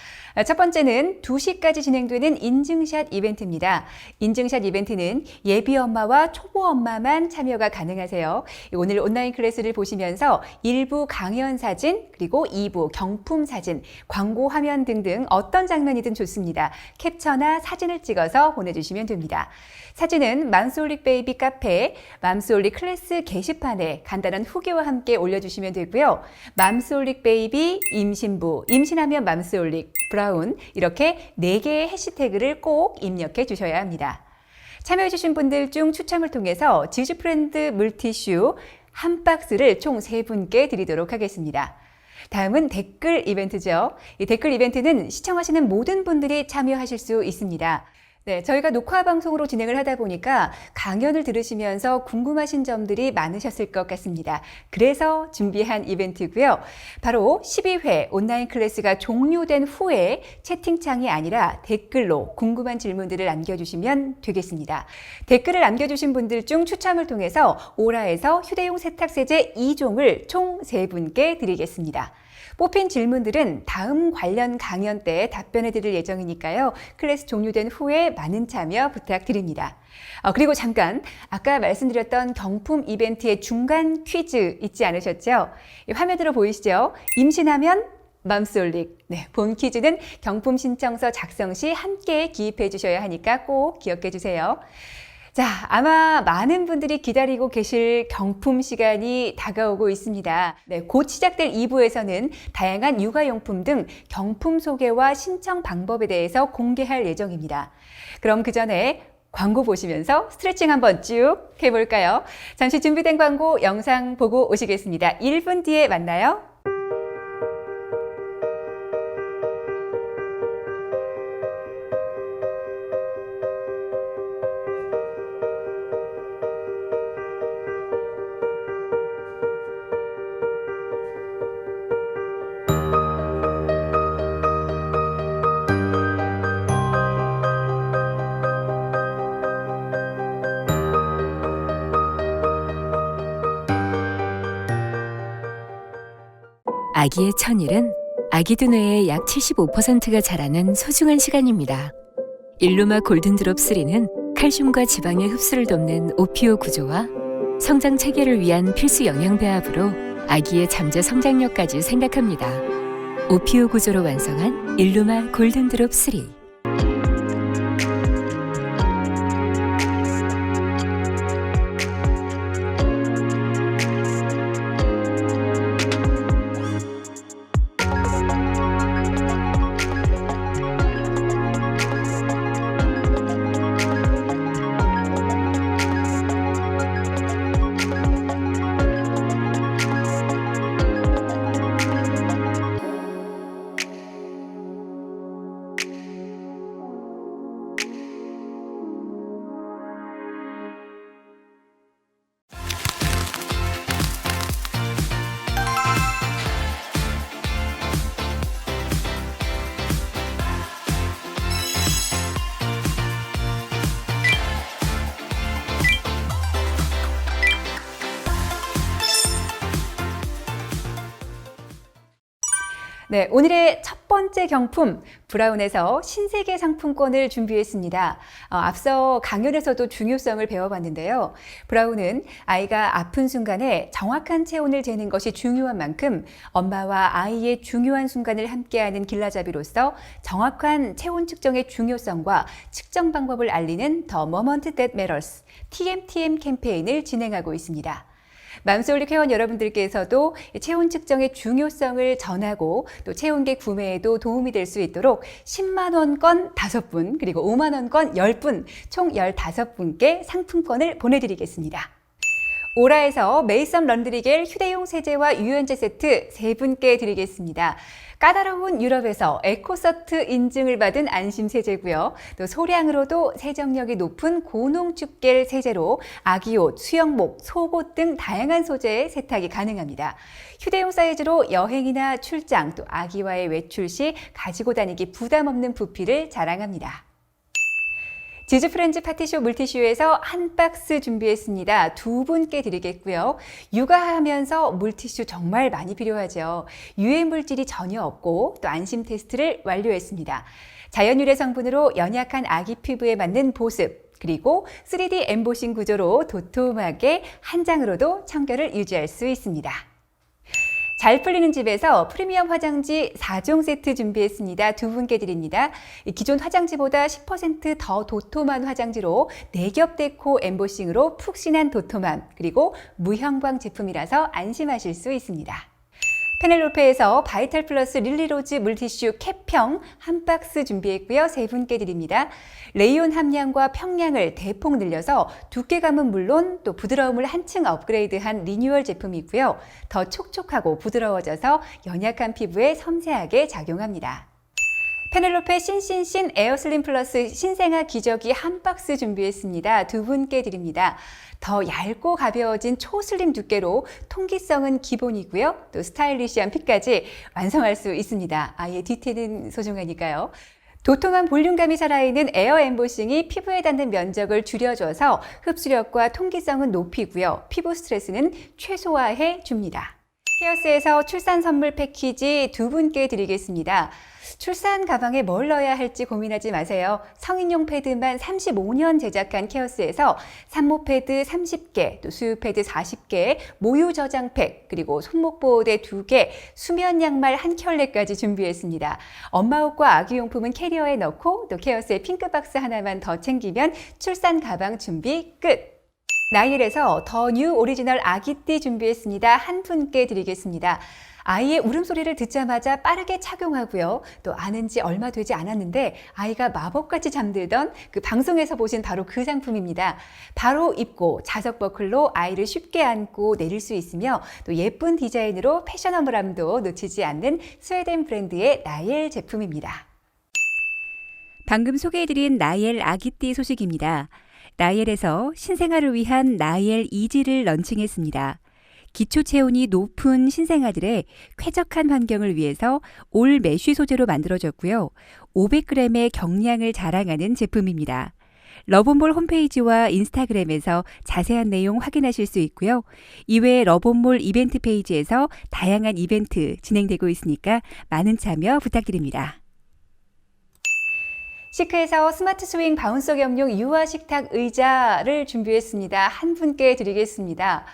첫 번째는 2시까지 진행되는 인증샷 이벤트입니다. 인증샷 이벤트는 예비 엄마와 초보 엄마만 참여가 가능하세요. 오늘 온라인 클래스를 보시면서 1부 강연 사진, 그리고 2부 경품 사진, 광고 화면 등등 어떤 장면이든 좋습니다. 캡처나 사진을 찍어서 보내주시면 됩니다. 사진은 맘스홀릭 베이비 카페, 맘스홀릭 클래스 게시판에 간단한 후기와 함께 올려주시면 되고요. 맘스홀릭 베이비, 임신부, 임신하면 맘스홀릭, 브라운 이렇게 4개의 해시태그를 꼭 입력해 주셔야 합니다. 참여해주신 분들 중 추첨을 통해서 지주프렌드 물티슈 한 박스를 총 3분께 드리도록 하겠습니다. 다음은 댓글 이벤트죠. 이 댓글 이벤트는 시청하시는 모든 분들이 참여하실 수 있습니다. 네, 저희가 녹화 방송으로 진행을 하다 보니까 강연을 들으시면서 궁금하신 점들이 많으셨을 것 같습니다. 그래서 준비한 이벤트고요. 바로 12회 온라인 클래스가 종료된 후에 채팅창이 아니라 댓글로 궁금한 질문들을 남겨주시면 되겠습니다. 댓글을 남겨주신 분들 중 추첨을 통해서 오라에서 휴대용 세탁세제 2종을 총 3분께 드리겠습니다. 뽑힌 질문들은 다음 관련 강연 때 답변해 드릴 예정이니까요. 클래스 종료된 후에 많은 참여 부탁드립니다. 그리고 잠깐 아까 말씀드렸던 경품 이벤트의 중간 퀴즈 잊지 않으셨죠? 화면으로 보이시죠? 임신하면 맘스홀릭. 네, 본 퀴즈는 경품 신청서 작성 시 함께 기입해 주셔야 하니까 꼭 기억해 주세요. 자, 아마 많은 분들이 기다리고 계실 경품 시간이 다가오고 있습니다. 네, 곧 시작될 2부에서는 다양한 육아용품 등 경품 소개와 신청 방법에 대해서 공개할 예정입니다. 그럼 그 전에 광고 보시면서 스트레칭 한번 쭉 해볼까요? 잠시 준비된 광고 영상 보고 오시겠습니다. 1분 뒤에 만나요. 아기의 천일은 아기 두뇌의 약 75%가 자라는 소중한 시간입니다. 일루마 골든드롭 3는 칼슘과 지방의 흡수를 돕는 오피오 구조와 성장 체계를 위한 필수 영양 배합으로 아기의 잠재 성장력까지 생각합니다. 오피오 구조로 완성한 일루마 골든드롭 3. 네, 오늘의 첫 번째 경품, 브라운에서 신세계 상품권을 준비했습니다. 앞서 강연에서도 중요성을 배워봤는데요. 브라운은 아이가 아픈 순간에 정확한 체온을 재는 것이 중요한 만큼 엄마와 아이의 중요한 순간을 함께하는 길라잡이로서 정확한 체온 측정의 중요성과 측정 방법을 알리는 The Moment That Matters, TMTM 캠페인을 진행하고 있습니다. 맘스홀릭 회원 여러분들께서도 체온 측정의 중요성을 전하고 또 체온계 구매에도 도움이 될 수 있도록 10만 원권 5분 그리고 5만 원권 10분 총 15분께 상품권을 보내드리겠습니다. 오라에서 메이섬 런드리겔 휴대용 세제와 유연제 세트 3분께 드리겠습니다. 까다로운 유럽에서 에코서트 인증을 받은 안심 세제고요. 또 소량으로도 세정력이 높은 고농축겔 세제로 아기옷, 수영복, 속옷 등 다양한 소재의 세탁이 가능합니다. 휴대용 사이즈로 여행이나 출장, 또 아기와의 외출 시 가지고 다니기 부담 없는 부피를 자랑합니다. 지즈프렌즈 파티쇼 물티슈에서 한 박스 준비했습니다. 2분께 드리겠고요. 육아하면서 물티슈 정말 많이 필요하죠. 유해 물질이 전혀 없고 또 안심 테스트를 완료했습니다. 자연 유래 성분으로 연약한 아기 피부에 맞는 보습, 그리고 3D 엠보싱 구조로 도톰하게 한 장으로도 청결을 유지할 수 있습니다. 잘 풀리는 집에서 프리미엄 화장지 4종 세트 준비했습니다. 2분께 드립니다. 기존 화장지보다 10% 더 도톰한 화장지로 4겹 데코 엠보싱으로 푹신한 도톰함, 그리고 무형광 제품이라서 안심하실 수 있습니다. 페넬로페에서 바이탈 플러스 릴리로즈 물티슈 캡형 한 박스 준비했고요. 3분께 드립니다. 레이온 함량과 평량을 대폭 늘려서 두께감은 물론 또 부드러움을 한층 업그레이드한 리뉴얼 제품이고요. 더 촉촉하고 부드러워져서 연약한 피부에 섬세하게 작용합니다. 페넬로페 신신신 에어슬림 플러스 신생아 기저귀 한 박스 준비했습니다. 2분께 드립니다. 더 얇고 가벼워진 초슬림 두께로 통기성은 기본이고요. 또 스타일리시한 핏까지 완성할 수 있습니다. 아이의 뒤태는 소중하니까요. 도톰한 볼륨감이 살아있는 에어 엠보싱이 피부에 닿는 면적을 줄여줘서 흡수력과 통기성은 높이고요. 피부 스트레스는 최소화해 줍니다. 케어스에서 출산 선물 패키지 2분께 드리겠습니다. 출산 가방에 뭘 넣어야 할지 고민하지 마세요. 성인용 패드만 35년 제작한 케어스에서 산모 패드 30개, 또 수유 패드 40개, 모유 저장팩, 그리고 손목 보호대 2개, 수면 양말 1켤레까지 준비했습니다. 엄마 옷과 아기 용품은 캐리어에 넣고 또 케어스의 핑크박스 하나만 더 챙기면 출산 가방 준비 끝! 나일에서 더 뉴 오리지널 아기띠 준비했습니다. 1분께 드리겠습니다. 아이의 울음소리를 듣자마자 빠르게 착용하고요. 또 아는 지 얼마 되지 않았는데 아이가 마법같이 잠들던 그 방송에서 보신 바로 그 상품입니다. 바로 입고 자석 버클로 아이를 쉽게 안고 내릴 수 있으며 또 예쁜 디자인으로 패셔너블함도 놓치지 않는 스웨덴 브랜드의 나엘 제품입니다. 방금 소개해드린 나엘 아기띠 소식입니다. 나엘에서 신생아를 위한 나엘 이지를 런칭했습니다. 기초 체온이 높은 신생아들의 쾌적한 환경을 위해서 올 메쉬 소재로 만들어졌고요. 500g의 경량을 자랑하는 제품입니다. 러본몰 홈페이지와 인스타그램에서 자세한 내용 확인하실 수 있고요. 이외에 러본몰 이벤트 페이지에서 다양한 이벤트 진행되고 있으니까 많은 참여 부탁드립니다. 시크에서 스마트 스윙 바운서 겸용 유아 식탁 의자를 준비했습니다. 한 분께 드리겠습니다.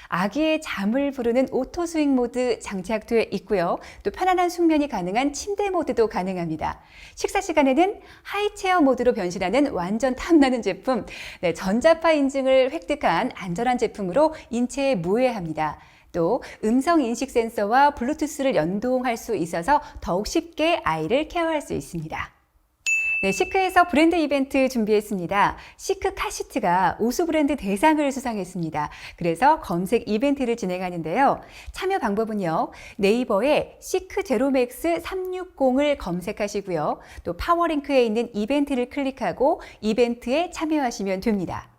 아기의 잠을 부르는 오토 스윙 모드 장착되어 있고요. 또 편안한 숙면이 가능한 침대 모드도 가능합니다. 식사 시간에는 하이체어 모드로 변신하는 완전 탐나는 제품, 전자파 인증을 획득한 안전한 제품으로 인체에 무해합니다. 또 음성 인식 센서와 블루투스를 연동할 수 있어서 더욱 쉽게 아이를 케어할 수 있습니다. 시크에서 브랜드 이벤트 준비했습니다. 시크 카시트가 우수 브랜드 대상을 수상했습니다. 그래서 검색 이벤트를 진행하는데요. 참여 방법은요. 네이버에 시크 제로맥스 360을 검색하시고요. 또 파워링크에 있는 이벤트를 클릭하고 이벤트에 참여하시면 됩니다.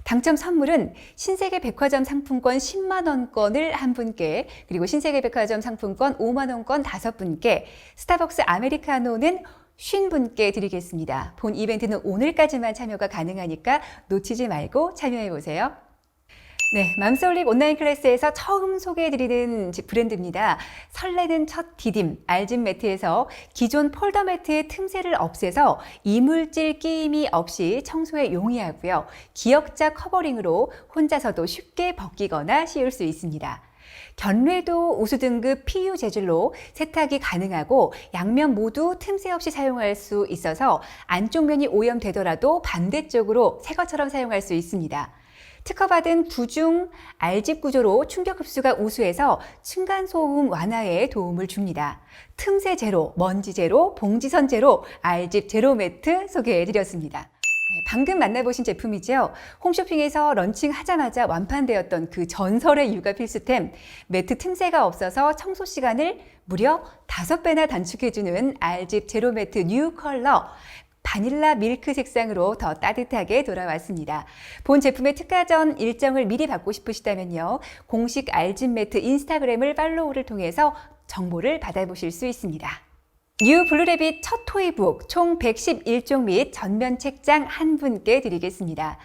당첨 선물은 신세계 백화점 상품권 10만 원권을 한 분께, 그리고 신세계 백화점 상품권 5만 원권 5분께, 스타벅스 아메리카노는 50분께 드리겠습니다. 본 이벤트는 오늘까지만 참여가 가능하니까 놓치지 말고 참여해보세요. 맘솔릭 온라인 클래스에서 처음 소개해드리는 브랜드입니다. 설레는 첫 디딤 알집 매트에서 기존 폴더 매트의 틈새를 없애서 이물질 끼임이 없이 청소에 용이하고요. 기역자 커버링으로 혼자서도 쉽게 벗기거나 씌울 수 있습니다. 견뢰도 우수 등급 PU 재질로 세탁이 가능하고 양면 모두 틈새 없이 사용할 수 있어서 안쪽 면이 오염되더라도 반대쪽으로 새 것처럼 사용할 수 있습니다. 특허받은 부중 알집 구조로 충격 흡수가 우수해서 층간소음 완화에 도움을 줍니다. 틈새 제로, 먼지 제로, 봉지선 제로, 알집 제로 매트 소개해드렸습니다. 방금 만나보신 제품이죠. 홈쇼핑에서 런칭하자마자 완판되었던 그 전설의 육아 필수템, 매트 틈새가 없어서 청소 시간을 무려 5배나 단축해주는 알집 제로 매트 뉴 컬러, 바닐라 밀크 색상으로 더 따뜻하게 돌아왔습니다. 본 제품의 특가전 일정을 미리 받고 싶으시다면요. 공식 알집 매트 인스타그램을 팔로우를 통해서 정보를 받아보실 수 있습니다. 뉴 블루래빗 첫 토이북 총 111종 및 전면 책장 한 분께 드리겠습니다.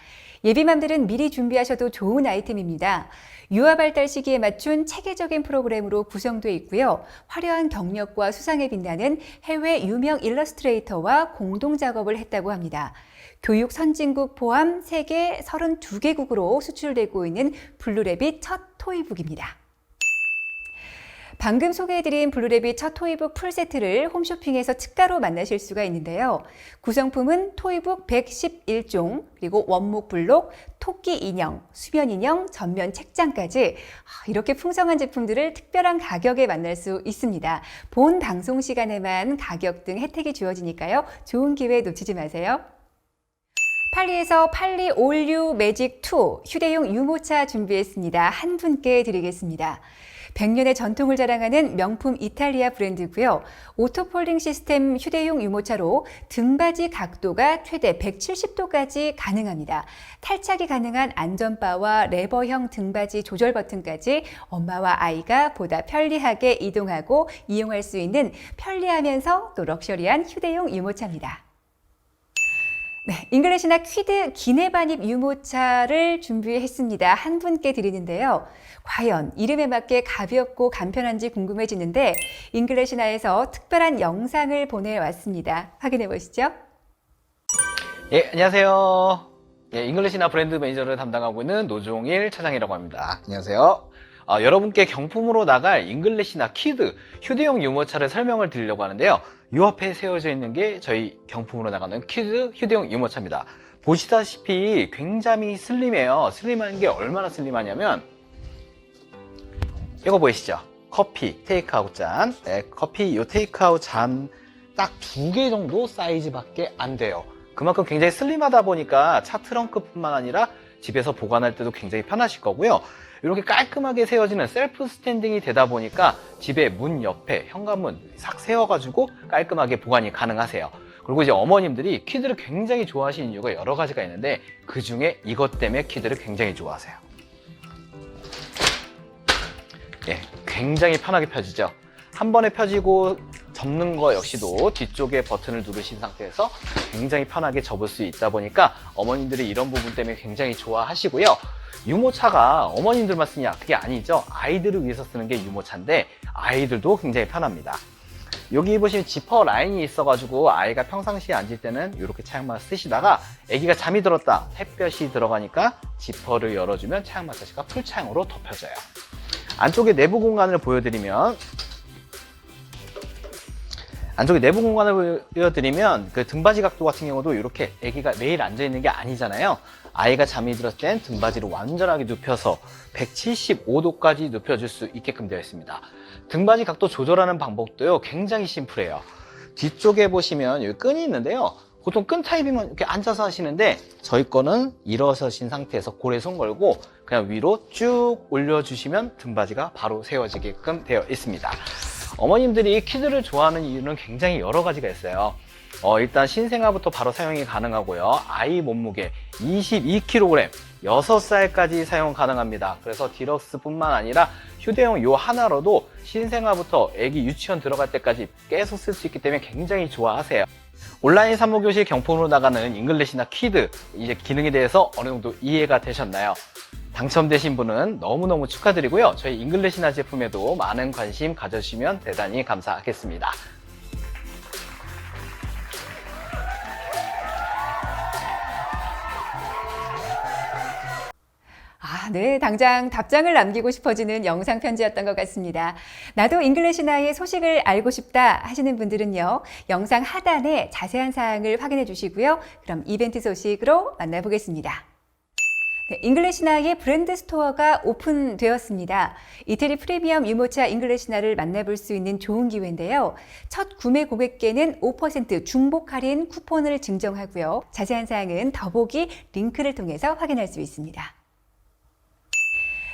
예비맘들은 미리 준비하셔도 좋은 아이템입니다. 유아 발달 시기에 맞춘 체계적인 프로그램으로 구성되어 있고요. 화려한 경력과 수상에 빛나는 해외 유명 일러스트레이터와 공동 작업을 했다고 합니다. 교육 선진국 포함 세계 32개국으로 수출되고 있는 블루래빗 첫 토이북입니다. 방금 소개해드린 블루래빗 첫 토이북 풀세트를 홈쇼핑에서 특가로 만나실 수가 있는데요. 구성품은 토이북 111종, 그리고 원목 블록, 토끼 인형, 수면 인형, 전면 책장까지 이렇게 풍성한 제품들을 특별한 가격에 만날 수 있습니다. 본 방송 시간에만 가격 등 혜택이 주어지니까요. 좋은 기회 놓치지 마세요. 팔리에서 팔리 올유 매직 2 휴대용 유모차 준비했습니다. 한 분께 드리겠습니다. 100년의 전통을 자랑하는 명품 이탈리아 브랜드고요. 오토폴딩 시스템 휴대용 유모차로 등받이 각도가 최대 170도까지 가능합니다. 탈착이 가능한 안전바와 레버형 등받이 조절 버튼까지 엄마와 아이가 보다 편리하게 이동하고 이용할 수 있는 편리하면서 또 럭셔리한 휴대용 유모차입니다. 잉글리시나 퀴드 기내 반입 유모차를 준비했습니다. 한 분께 드리는데요. 과연 이름에 맞게 가볍고 간편한지 궁금해지는데 잉글리시나에서 특별한 영상을 보내왔습니다. 확인해 보시죠. 예, 안녕하세요. 예, 잉글리시나 브랜드 매니저를 담당하고 있는 노종일 차장이라고 합니다. 안녕하세요. 여러분께 경품으로 나갈 잉글리시나 키드 휴대용 유모차를 설명을 드리려고 하는데요. 이 앞에 세워져 있는 게 저희 경품으로 나가는 키드 휴대용 유모차입니다. 보시다시피 굉장히 슬림해요. 슬림한 게 얼마나 슬림하냐면 이거 보이시죠? 커피 테이크아웃 잔. 네, 커피 요 테이크아웃 잔 딱 2개 정도 사이즈밖에 안 돼요. 그만큼 굉장히 슬림하다 보니까 차 트렁크뿐만 아니라 집에서 보관할 때도 굉장히 편하실 거고요. 이렇게 깔끔하게 세워지는 셀프 스탠딩이 되다 보니까 집에 문 옆에 현관문 싹 세워가지고 깔끔하게 보관이 가능하세요. 그리고 이제 어머님들이 키드를 굉장히 좋아하시는 이유가 여러 가지가 있는데 그 중에 이것 때문에 키드를 굉장히 좋아하세요. 예, 굉장히 편하게 펴지죠. 한 번에 펴지고 접는 거 역시도 뒤쪽에 버튼을 누르신 상태에서 굉장히 편하게 접을 수 있다 보니까 어머님들이 이런 부분 때문에 굉장히 좋아하시고요. 유모차가 어머님들만 쓰냐? 그게 아니죠. 아이들을 위해서 쓰는 게 유모차인데 아이들도 굉장히 편합니다. 여기 보시면 지퍼 라인이 있어가지고 아이가 평상시에 앉을 때는 이렇게 차량만 쓰시다가 아기가 잠이 들었다, 햇볕이 들어가니까 지퍼를 열어주면 차량 마사지가 풀 차량으로 덮여져요. 안쪽에 내부 공간을 보여드리면 그 등받이 각도 같은 경우도 이렇게 아기가 매일 앉아 있는 게 아니잖아요. 아이가 잠이 들었을 땐 등받이를 완전하게 눕혀서 175도까지 눕혀줄 수 있게끔 되어 있습니다. 등받이 각도 조절하는 방법도요, 굉장히 심플해요. 뒤쪽에 보시면 여기 끈이 있는데요. 보통 끈 타입이면 이렇게 앉아서 하시는데 저희 거는 일어서신 상태에서 고래 손 걸고 그냥 위로 쭉 올려주시면 등받이가 바로 세워지게끔 되어 있습니다. 어머님들이 키드를 좋아하는 이유는 굉장히 여러 가지가 있어요. 일단 신생아부터 바로 사용이 가능하고요. 아이 몸무게 22kg, 6살까지 사용 가능합니다. 그래서 디럭스뿐만 아니라 휴대용 요 하나로도 신생아부터 아기 유치원 들어갈 때까지 계속 쓸 수 있기 때문에 굉장히 좋아하세요. 온라인 산모교실 경품으로 나가는 잉글리시나 키드 이제 기능에 대해서 어느 정도 이해가 되셨나요? 당첨되신 분은 너무너무 축하드리고요. 저희 잉글리시나 제품에도 많은 관심 가져주시면 대단히 감사하겠습니다. 네, 당장 답장을 남기고 싶어지는 영상 편지였던 것 같습니다. 나도 잉글리시나의 소식을 알고 싶다 하시는 분들은요, 영상 하단에 자세한 사항을 확인해 주시고요. 그럼 이벤트 소식으로 만나보겠습니다. 네, 잉글리시나의 브랜드 스토어가 오픈되었습니다. 이태리 프리미엄 유모차 잉글리시나를 만나볼 수 있는 좋은 기회인데요. 첫 구매 고객께는 5% 중복 할인 쿠폰을 증정하고요. 자세한 사항은 더보기 링크를 통해서 확인할 수 있습니다.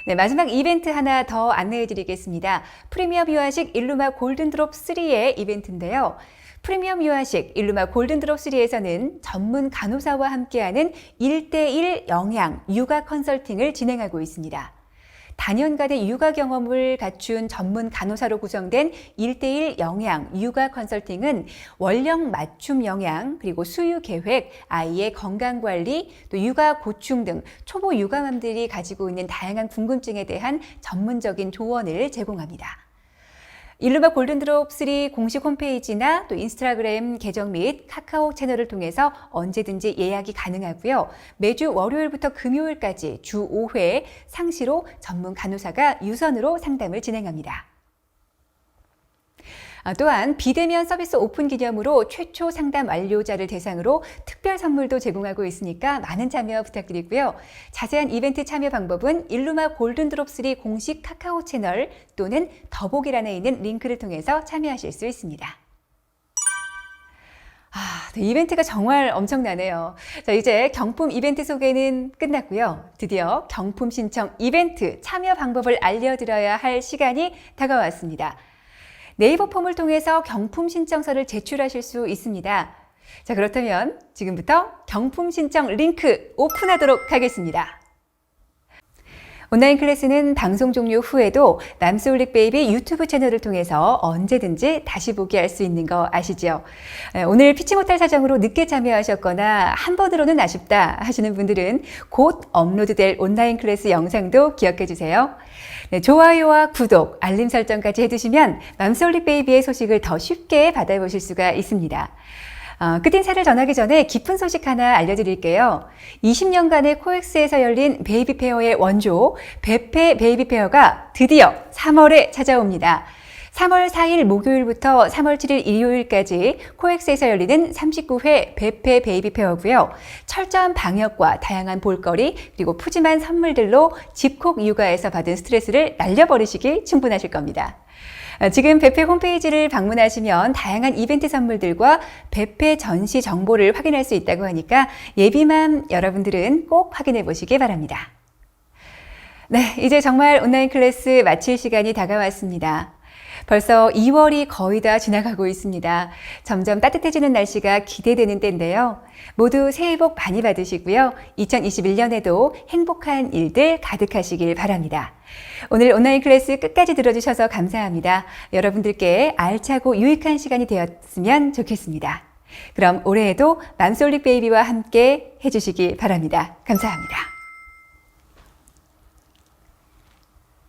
네, 마지막 이벤트 하나 더 안내해 드리겠습니다. 프리미엄 유아식 일루마 골든드롭 3의 이벤트인데요. 프리미엄 유아식 일루마 골든드롭 3에서는 전문 간호사와 함께하는 1:1 영양 육아 컨설팅을 진행하고 있습니다. 다년간의 육아 경험을 갖춘 전문 간호사로 구성된 1:1 영양 육아 컨설팅은 원령 맞춤 영양, 그리고 수유 계획, 아이의 건강관리, 또 육아 고충 등 초보 육아맘들이 가지고 있는 다양한 궁금증에 대한 전문적인 조언을 제공합니다. 일루마 골든드롭 3 공식 홈페이지나 또 인스타그램 계정 및 카카오 채널을 통해서 언제든지 예약이 가능하고요. 매주 월요일부터 금요일까지 주 5회 상시로 전문 간호사가 유선으로 상담을 진행합니다. 또한 비대면 서비스 오픈 기념으로 최초 상담 완료자를 대상으로 특별 선물도 제공하고 있으니까 많은 참여 부탁드리고요. 자세한 이벤트 참여 방법은 일루마 골든드롭 3 공식 카카오 채널 또는 더보기란에 있는 링크를 통해서 참여하실 수 있습니다. 네, 이벤트가 정말 엄청나네요. 자, 이제 경품 이벤트 소개는 끝났고요. 드디어 경품 신청 이벤트 참여 방법을 알려드려야 할 시간이 다가왔습니다. 네이버 폼을 통해서 경품 신청서를 제출하실 수 있습니다. 자, 그렇다면 지금부터 경품 신청 링크 오픈하도록 하겠습니다. 온라인 클래스는 방송 종료 후에도 맘스올릭 베이비 유튜브 채널을 통해서 언제든지 다시 보기 할 수 있는 거 아시죠? 오늘 피치 못할 사정으로 늦게 참여하셨거나 한 번으로는 아쉽다 하시는 분들은 곧 업로드될 온라인 클래스 영상도 기억해 주세요. 네, 좋아요와 구독, 알림 설정까지 해두시면 맘스올릭 베이비의 소식을 더 쉽게 받아보실 수가 있습니다. 끝인사를 전하기 전에 기쁜 소식 하나 알려드릴게요. 20년간의 코엑스에서 열린 베이비 페어의 원조 베페 베이비 페어가 드디어 3월에 찾아옵니다. 3월 4일 목요일부터 3월 7일 일요일까지 코엑스에서 열리는 39회 베페 베이비 페어고요. 철저한 방역과 다양한 볼거리 그리고 푸짐한 선물들로 집콕 육아에서 받은 스트레스를 날려버리시기 충분하실 겁니다. 지금 베페 홈페이지를 방문하시면 다양한 이벤트 선물들과 베페 전시 정보를 확인할 수 있다고 하니까 예비맘 여러분들은 꼭 확인해 보시기 바랍니다. 네, 이제 정말 온라인 클래스 마칠 시간이 다가왔습니다. 벌써 2월이 거의 다 지나가고 있습니다. 점점 따뜻해지는 날씨가 기대되는 때인데요. 모두 새해 복 많이 받으시고요. 2021년에도 행복한 일들 가득하시길 바랍니다. 오늘 온라인 클래스 끝까지 들어주셔서 감사합니다. 여러분들께 알차고 유익한 시간이 되었으면 좋겠습니다. 그럼 올해에도 맘솔릭 베이비와 함께 해주시기 바랍니다. 감사합니다.